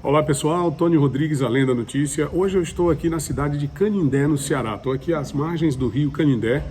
Olá pessoal, Tony Rodrigues, Além da Notícia. Hoje eu estou aqui na cidade de Canindé, no Ceará. Estou aqui às margens do rio Canindé,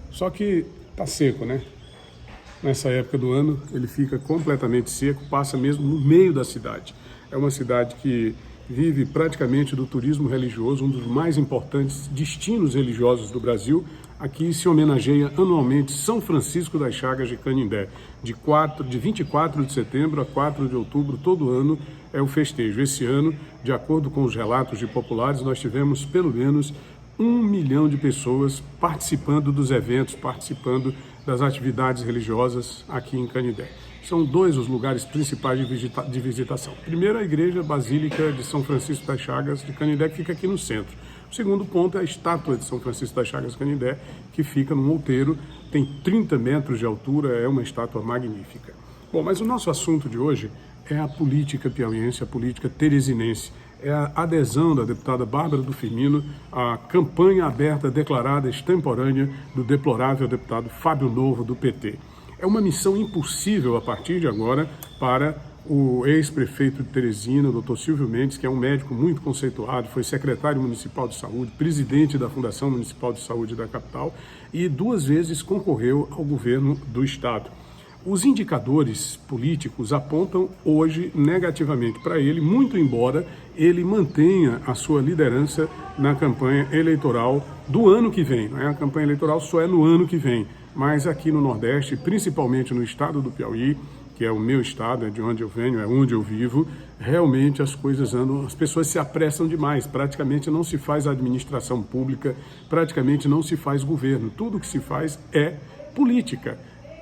só que tá seco, né? Nessa época do ano ele fica completamente seco, passa mesmo no meio da cidade. É uma cidade que vive praticamente do turismo religioso, um dos mais importantes destinos religiosos do Brasil. Aqui se homenageia anualmente São Francisco das Chagas de Canindé. De 24 de setembro a 4 de outubro, todo ano é o festejo. Esse ano, de acordo com os relatos de populares, nós tivemos pelo menos 1 milhão de pessoas participando dos eventos, participando das atividades religiosas aqui em Canindé. São dois os lugares principais de visitação. Primeiro, a Igreja Basílica de São Francisco das Chagas de Canindé, que fica aqui no centro. O segundo ponto é a estátua de São Francisco das Chagas de Canindé, que fica num outeiro, tem 30 metros de altura, é uma estátua magnífica. Bom, mas o nosso assunto de hoje é a política piauiense, a política teresinense. É a adesão da deputada Bárbara do Firmino à campanha aberta declarada extemporânea do deplorável deputado Fábio Novo, do PT. É uma missão impossível a partir de agora para o ex-prefeito de Teresina, o Dr. Silvio Mendes, que é um médico muito conceituado, foi secretário municipal de saúde, presidente da Fundação Municipal de Saúde da capital e 2 vezes concorreu ao governo do estado. Os indicadores políticos apontam hoje negativamente para ele, muito embora ele mantenha a sua liderança na campanha eleitoral do ano que vem. Não é? A campanha eleitoral só é no ano que vem, mas aqui no Nordeste, principalmente no estado do Piauí, que é o meu estado, é de onde eu venho, é onde eu vivo, realmente as coisas andam, as pessoas se apressam demais, praticamente não se faz administração pública, praticamente não se faz governo, tudo que se faz é política,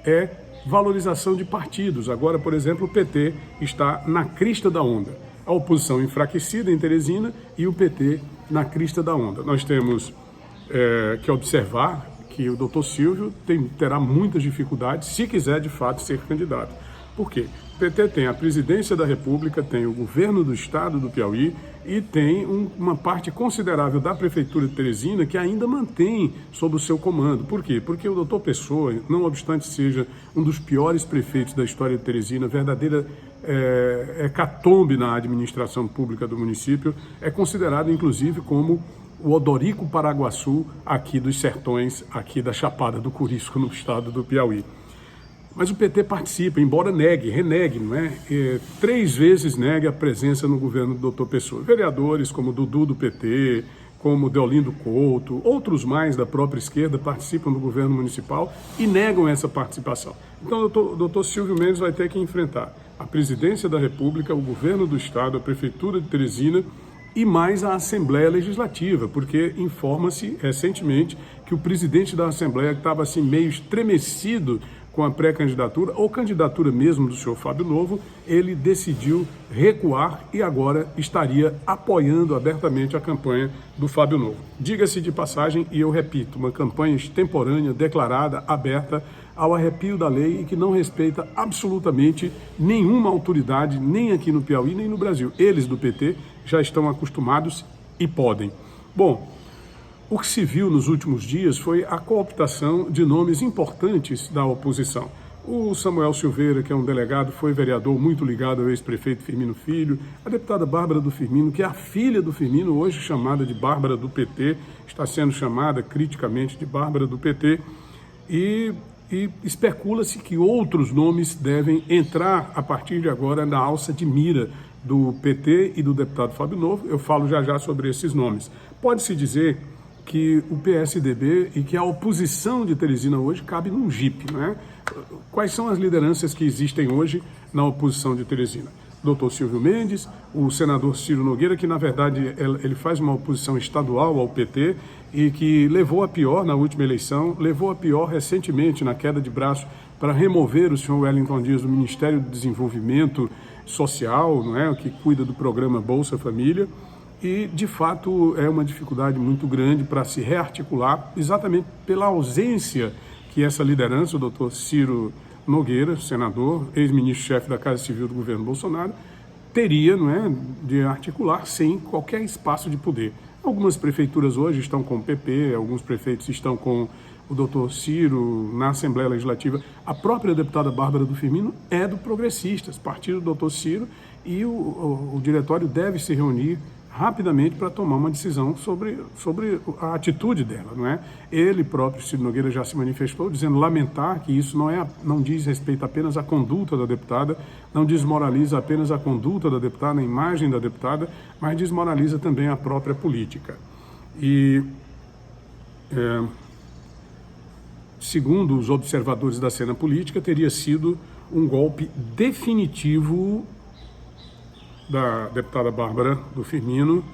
é valorização de partidos. Agora, por exemplo, o PT está na crista da onda, a oposição enfraquecida em Teresina e o PT na crista da onda. Nós temos que observar que o Dr. Silvio terá muitas dificuldades se quiser de fato ser candidato. Por quê? O PT tem a presidência da República, tem o governo do estado do Piauí e tem uma parte considerável da prefeitura de Teresina que ainda mantém sob o seu comando. Por quê? Porque o doutor Pessoa, não obstante seja um dos piores prefeitos da história de Teresina, verdadeira hecatombe na administração pública do município, é considerado inclusive como o Odorico Paraguaçu aqui dos sertões, aqui da Chapada do Curisco, no estado do Piauí. Mas o PT participa, embora renegue, não é? 3 vezes negue a presença no governo do Dr. Pessoa. Vereadores como Dudu do PT, como Deolindo Couto, outros mais da própria esquerda participam do governo municipal e negam essa participação. Então o Dr. Silvio Mendes vai ter que enfrentar a presidência da República, o governo do estado, a prefeitura de Teresina e mais a Assembleia Legislativa, porque informa-se recentemente que o presidente da Assembleia estava assim meio estremecido com a pré-candidatura, ou candidatura mesmo do senhor Fábio Novo, ele decidiu recuar e agora estaria apoiando abertamente a campanha do Fábio Novo. Diga-se de passagem, e eu repito, uma campanha extemporânea, declarada, aberta, ao arrepio da lei e que não respeita absolutamente nenhuma autoridade, nem aqui no Piauí, nem no Brasil. Eles do PT já estão acostumados e podem. Bom, o que se viu nos últimos dias foi a cooptação de nomes importantes da oposição. O Samuel Silveira, que é um delegado, foi vereador muito ligado ao ex-prefeito Firmino Filho. A deputada Bárbara do Firmino, que é a filha do Firmino, hoje chamada de Bárbara do PT, está sendo chamada criticamente de Bárbara do PT. E especula-se que outros nomes devem entrar a partir de agora na alça de mira do PT e do deputado Fábio Novo. Eu falo já sobre esses nomes. Pode-se dizer que o PSDB e que a oposição de Teresina hoje cabe num jipe, não é? Quais são as lideranças que existem hoje na oposição de Teresina? Dr. Silvio Mendes, o senador Ciro Nogueira, que na verdade ele faz uma oposição estadual ao PT e que levou a pior na última eleição, levou a pior recentemente na queda de braço para remover o senhor Wellington Dias do Ministério do Desenvolvimento Social, não é? Que cuida do programa Bolsa Família. E, de fato, é uma dificuldade muito grande para se rearticular, exatamente pela ausência que essa liderança, o doutor Ciro Nogueira, senador, ex-ministro-chefe da Casa Civil do governo Bolsonaro, teria, não é, de articular sem qualquer espaço de poder. Algumas prefeituras hoje estão com o PP, alguns prefeitos estão com o doutor Ciro na Assembleia Legislativa. A própria deputada Bárbara do Firmino é do Progressistas, partido do doutor Ciro, e o diretório deve se reunir rapidamente para tomar uma decisão sobre a atitude dela, não é? Ele próprio, Ciro Nogueira, já se manifestou dizendo lamentar que isso não diz respeito apenas à conduta da deputada, não desmoraliza apenas a conduta da deputada, a imagem da deputada, mas desmoraliza também a própria política. E, segundo os observadores da cena política, teria sido um golpe definitivo da deputada Bárbara do Firmino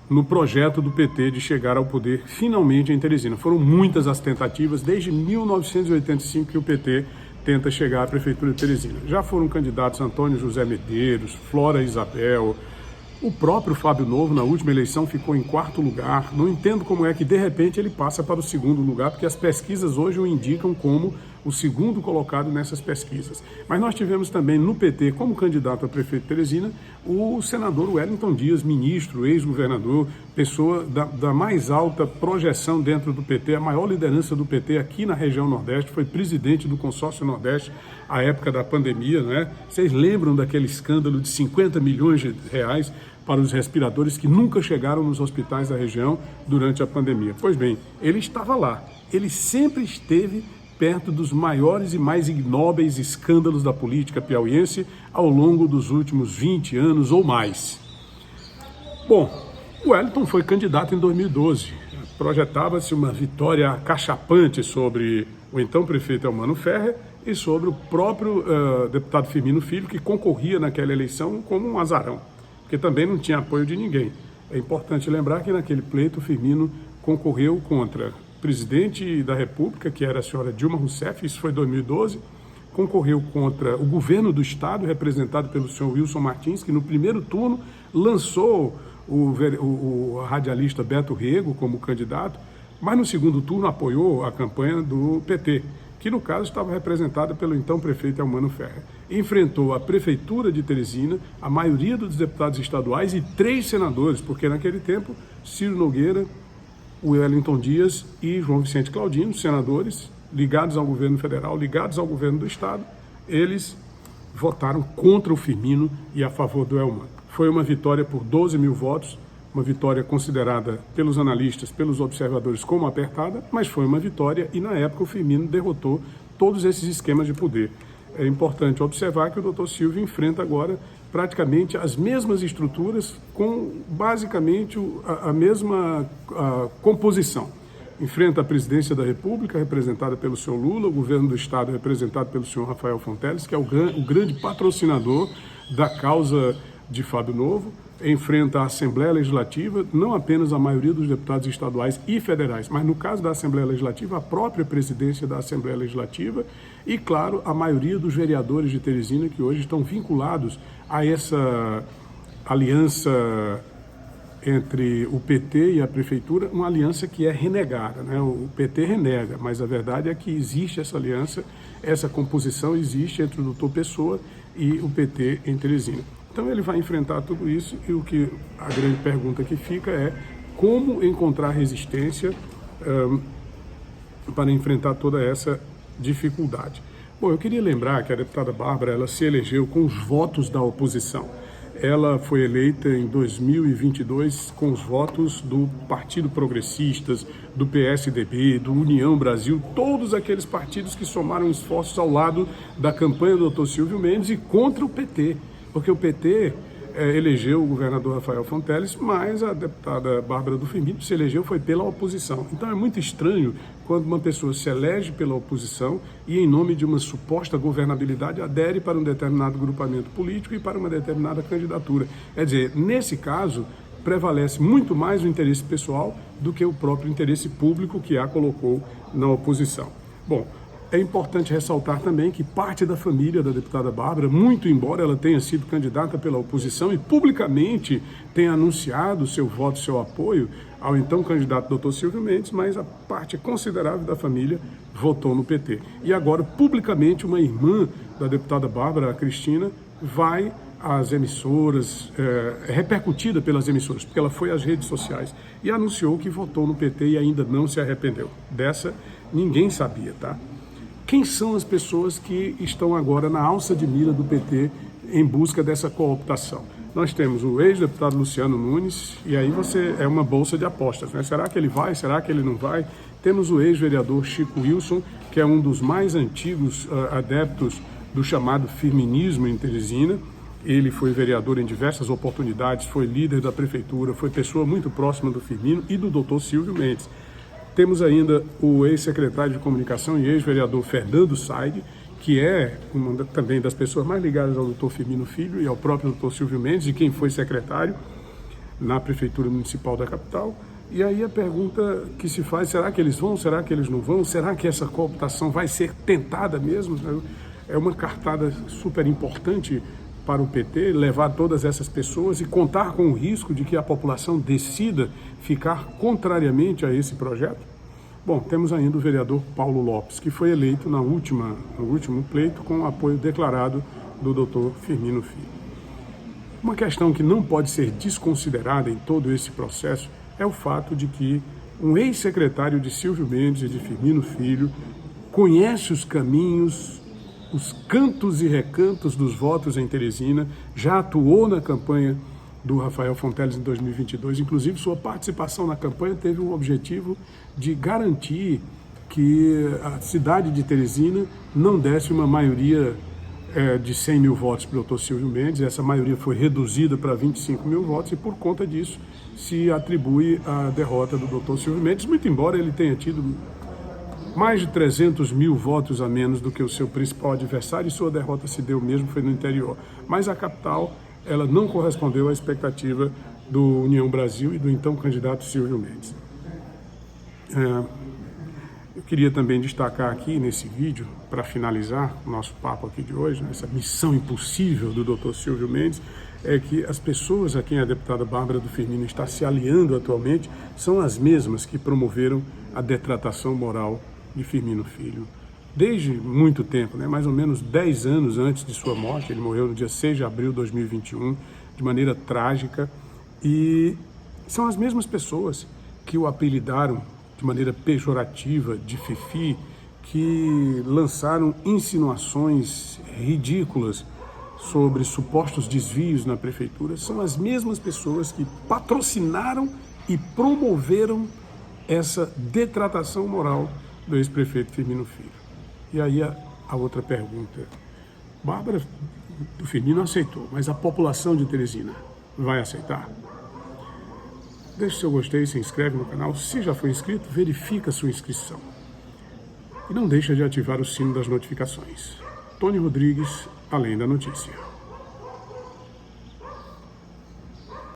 no projeto do PT de chegar ao poder finalmente em Teresina. Foram muitas as tentativas, desde 1985 que o PT tenta chegar à Prefeitura de Teresina. Já foram candidatos Antônio José Medeiros, Flora Isabel, o próprio Fábio Novo, na última eleição, ficou em 4º lugar. Não entendo como é que, de repente, ele passa para o 2º lugar, porque as pesquisas hoje o indicam como o 2º colocado nessas pesquisas. Mas nós tivemos também no PT, como candidato a prefeito de Teresina, o senador Wellington Dias, ministro, ex-governador, pessoa da mais alta projeção dentro do PT, a maior liderança do PT aqui na região Nordeste, foi presidente do Consórcio Nordeste à época da pandemia, né? Vocês lembram daquele escândalo de 50 milhões de reais para os respiradores que nunca chegaram nos hospitais da região durante a pandemia? Pois bem, ele estava lá, ele sempre esteve perto dos maiores e mais ignóbeis escândalos da política piauiense ao longo dos últimos 20 anos ou mais. Bom, o Wellington foi candidato em 2012. Projetava-se uma vitória acachapante sobre o então prefeito Elmano Ferrer e sobre o próprio deputado Firmino Filho, que concorria naquela eleição como um azarão, porque também não tinha apoio de ninguém. É importante lembrar que naquele pleito o Firmino concorreu contra presidente da República, que era a senhora Dilma Rousseff, isso foi em 2012, concorreu contra o governo do estado, representado pelo senhor Wilson Martins, que no primeiro turno lançou o radialista Beto Rego como candidato, mas no segundo turno apoiou a campanha do PT, que no caso estava representada pelo então prefeito Elmano Ferrer. Enfrentou a prefeitura de Teresina, a maioria dos deputados estaduais e 3 senadores, porque naquele tempo Ciro Nogueira, o Wellington Dias e João Vicente Claudino, senadores ligados ao governo federal, ligados ao governo do estado, eles votaram contra o Firmino e a favor do Elmano. Foi uma vitória por 12 mil votos, uma vitória considerada pelos analistas, pelos observadores como apertada, mas foi uma vitória e na época o Firmino derrotou todos esses esquemas de poder. É importante observar que o doutor Silvio enfrenta agora praticamente as mesmas estruturas com basicamente a mesma composição. Enfrenta a presidência da República, representada pelo senhor Lula, o governo do estado, representado pelo senhor Rafael Fonteles, que é o grande patrocinador da causa de Fábio Novo. Enfrenta a Assembleia Legislativa, não apenas a maioria dos deputados estaduais e federais, mas no caso da Assembleia Legislativa, a própria presidência da Assembleia Legislativa e, claro, a maioria dos vereadores de Teresina que hoje estão vinculados a essa aliança entre o PT e a Prefeitura, uma aliança que é renegada, né? O PT renega, mas a verdade é que existe essa aliança, essa composição existe entre o doutor Pessoa e o PT em Teresina. Então ele vai enfrentar tudo isso e a grande pergunta que fica é como encontrar resistência para enfrentar toda essa dificuldade. Bom, eu queria lembrar que a deputada Bárbara, ela se elegeu com os votos da oposição. Ela foi eleita em 2022 com os votos do Partido Progressistas, do PSDB, do União Brasil, todos aqueles partidos que somaram esforços ao lado da campanha do Dr. Silvio Mendes e contra o PT. Porque o PT elegeu o governador Rafael Fonteles, mas a deputada Bárbara do Firmino se elegeu foi pela oposição. Então é muito estranho quando uma pessoa se elege pela oposição e em nome de uma suposta governabilidade adere para um determinado grupamento político e para uma determinada candidatura. Quer dizer, nesse caso, prevalece muito mais o interesse pessoal do que o próprio interesse público que a colocou na oposição. Bom, é importante ressaltar também que parte da família da deputada Bárbara, muito embora ela tenha sido candidata pela oposição e publicamente tenha anunciado seu voto, seu apoio ao então candidato Dr. Silvio Mendes, mas a parte considerável da família votou no PT. E agora, publicamente, uma irmã da deputada Bárbara, a Cristina, vai às emissoras, repercutida pelas emissoras, porque ela foi às redes sociais e anunciou que votou no PT e ainda não se arrependeu. Dessa, ninguém sabia, tá? Quem são as pessoas que estão agora na alça de mira do PT em busca dessa cooptação? Nós temos o ex-deputado Luciano Nunes, e aí é uma bolsa de apostas, né? Será que ele vai? Será que ele não vai? Temos o ex-vereador Chico Wilson, que é um dos mais antigos adeptos do chamado firminismo em Teresina. Ele foi vereador em diversas oportunidades, foi líder da prefeitura, foi pessoa muito próxima do Firmino e do doutor Silvio Mendes. Temos ainda o ex-secretário de comunicação e ex-vereador Fernando Said, que é também das pessoas mais ligadas ao doutor Firmino Filho e ao próprio doutor Silvio Mendes, de quem foi secretário na prefeitura municipal da capital. E aí a pergunta que se faz, será que eles vão, será que eles não vão? Será que essa cooptação vai ser tentada mesmo? É uma cartada super importante para o PT, levar todas essas pessoas e contar com o risco de que a população decida ficar contrariamente a esse projeto? Bom, temos ainda o vereador Paulo Lopes, que foi eleito no último pleito com o apoio declarado do doutor Firmino Filho. Uma questão que não pode ser desconsiderada em todo esse processo é o fato de que um ex-secretário de Silvio Mendes e de Firmino Filho conhece os caminhos, os cantos e recantos dos votos em Teresina, já atuou na campanha do Rafael Fonteles em 2022, inclusive sua participação na campanha teve o objetivo de garantir que a cidade de Teresina não desse uma maioria de 100 mil votos para o doutor Silvio Mendes. Essa maioria foi reduzida para 25 mil votos e por conta disso se atribui a derrota do doutor Silvio Mendes, muito embora ele tenha tido mais de 300 mil votos a menos do que o seu principal adversário, e sua derrota se deu mesmo, foi no interior. Mas a capital, ela não correspondeu à expectativa do União Brasil e do então candidato Silvio Mendes. Eu queria também destacar aqui nesse vídeo, para finalizar o nosso papo aqui de hoje, essa missão impossível do doutor Silvio Mendes, é que as pessoas a quem a deputada Bárbara do Firmino está se aliando atualmente são as mesmas que promoveram a detratação moral de Firmino Filho. Desde muito tempo, né, mais ou menos 10 anos antes de sua morte, ele morreu no dia 6 de abril de 2021, de maneira trágica, e são as mesmas pessoas que o apelidaram de maneira pejorativa de Fifi, que lançaram insinuações ridículas sobre supostos desvios na prefeitura, são as mesmas pessoas que patrocinaram e promoveram essa detratação moral do ex-prefeito Firmino Filho. E aí a outra pergunta, Bárbara do Firmino aceitou, mas a população de Teresina vai aceitar? Deixe seu gostei, se inscreve no canal, se já foi inscrito, verifica sua inscrição. E não deixa de ativar o sino das notificações. Tony Rodrigues, Além da Notícia.